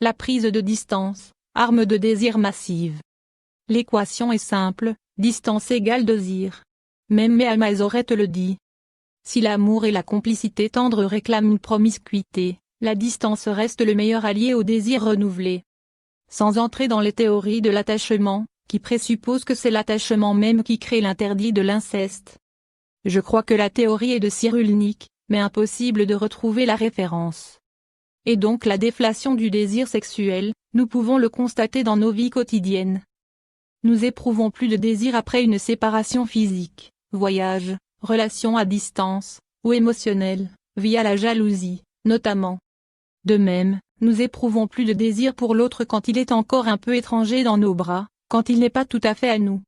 La prise de distance, arme de désir massive. L'équation est simple, distance égale désir. Même Mahomet te le dit. Si l'amour et la complicité tendre réclament une promiscuité, la distance reste le meilleur allié au désir renouvelé. Sans entrer dans les théories de l'attachement, qui présupposent que c'est l'attachement même qui crée l'interdit de l'inceste. Je crois que la théorie est de Cyrulnik, mais impossible de retrouver la référence. Et donc la déflation du désir sexuel, nous pouvons le constater dans nos vies quotidiennes. Nous éprouvons plus de désir après une séparation physique, voyage, relation à distance, ou émotionnelle, via la jalousie, notamment. De même, nous éprouvons plus de désir pour l'autre quand il est encore un peu étranger dans nos bras, quand il n'est pas tout à fait à nous.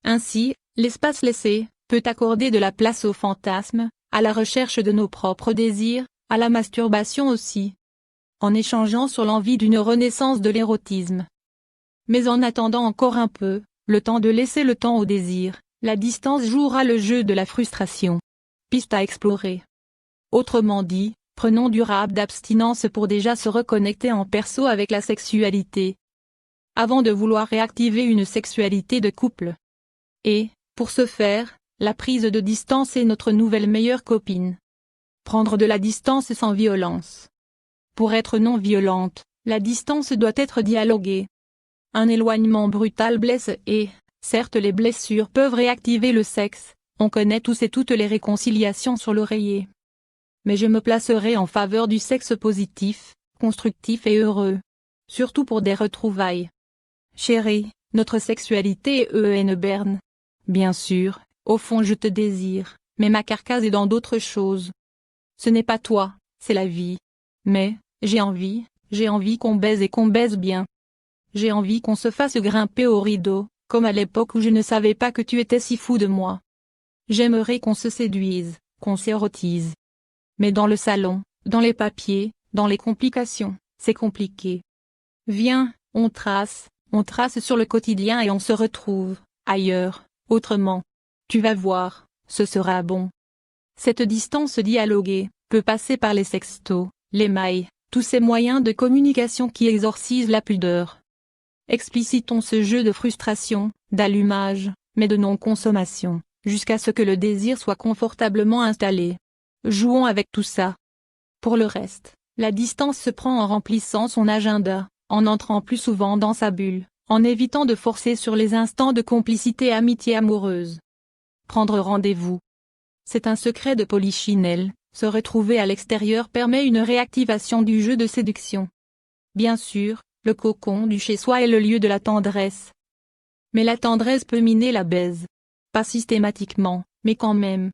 Ainsi, l'espace laissé peut accorder de la place au fantasme, à la recherche de nos propres désirs, à la masturbation aussi. En échangeant sur l'envie d'une renaissance de l'érotisme. Mais en attendant encore un peu, le temps de laisser le temps au désir, la distance jouera le jeu de la frustration. Piste à explorer. Autrement dit, prenons du rab d'abstinence pour déjà se reconnecter en perso avec la sexualité. Avant de vouloir réactiver une sexualité de couple. Et, pour ce faire, la prise de distance est notre nouvelle meilleure copine. Prendre de la distance sans violence. Pour être non violente, la distance doit être dialoguée. Un éloignement brutal blesse et, certes les blessures peuvent réactiver le sexe, on connaît tous et toutes les réconciliations sur l'oreiller. Mais je me placerai en faveur du sexe positif, constructif et heureux. Surtout pour des retrouvailles. Chérie, notre sexualité est une berne. Bien sûr, au fond je te désire, mais ma carcasse est dans d'autres choses. Ce n'est pas toi, c'est la vie. Mais, j'ai envie qu'on baise et qu'on baise bien. J'ai envie qu'on se fasse grimper au rideau, comme à l'époque où je ne savais pas que tu étais si fou de moi. J'aimerais qu'on se séduise, qu'on s'érotise. Mais dans le salon, dans les papiers, dans les complications, c'est compliqué. Viens, on trace sur le quotidien et on se retrouve, ailleurs, autrement. Tu vas voir, ce sera bon. Cette distance dialoguée peut passer par les sextos, les mails, tous ces moyens de communication qui exorcisent la pudeur. Explicitons ce jeu de frustration, d'allumage, mais de non-consommation, jusqu'à ce que le désir soit confortablement installé. Jouons avec tout ça. Pour le reste, la distance se prend en remplissant son agenda, en entrant plus souvent dans sa bulle, en évitant de forcer sur les instants de complicité et amitié amoureuse. Prendre rendez-vous. C'est un secret de Polichinelle, se retrouver à l'extérieur permet une réactivation du jeu de séduction. Bien sûr, le cocon du chez-soi est le lieu de la tendresse. Mais la tendresse peut miner la baise. Pas systématiquement, mais quand même.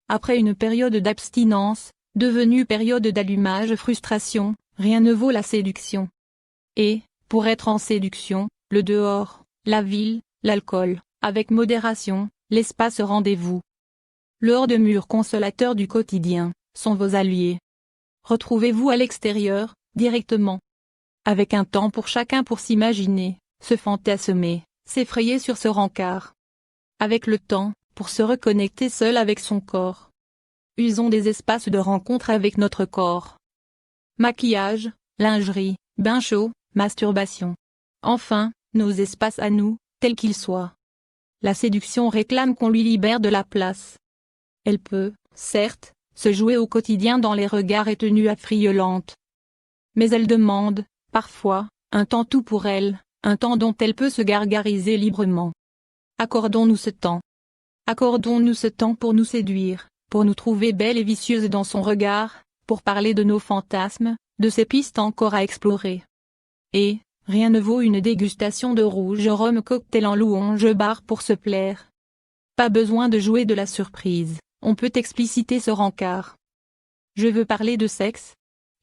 Après une période d'abstinence, devenue période d'allumage-frustration, rien ne vaut la séduction. Et, pour être en séduction, le dehors, la ville, l'alcool, avec modération, l'espace rendez-vous. Le hors-de-mur consolateur du quotidien, sont vos alliés. Retrouvez-vous à l'extérieur, directement. Avec un temps pour chacun pour s'imaginer, se fantasmer, s'effrayer sur ce rencard. Avec le temps, pour se reconnecter seul avec son corps. Usons des espaces de rencontre avec notre corps. Maquillage, lingerie, bain chaud, masturbation. Enfin, nos espaces à nous, tels qu'ils soient. La séduction réclame qu'on lui libère de la place. Elle peut, certes, se jouer au quotidien dans les regards et tenues affriolantes. Mais elle demande, parfois, un temps tout pour elle, un temps dont elle peut se gargariser librement. Accordons-nous ce temps. Accordons-nous ce temps pour nous séduire, pour nous trouver belles et vicieuses dans son regard, pour parler de nos fantasmes, de ces pistes encore à explorer. Et, rien ne vaut une dégustation de rouge rhum cocktail en louange bar pour se plaire. Pas besoin de jouer de la surprise, on peut expliciter ce rencard. Je veux parler de sexe.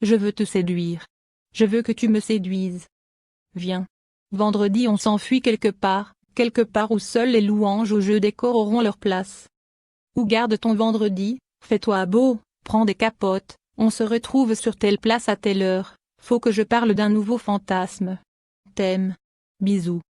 Je veux te séduire. Je veux que tu me séduises. Viens. Vendredi on s'enfuit quelque part où seuls les louanges au jeu des corps auront leur place. Ou garde ton vendredi, fais-toi beau, prends des capotes, on se retrouve sur telle place à telle heure, faut que je parle d'un nouveau fantasme. T'aime. Bisous.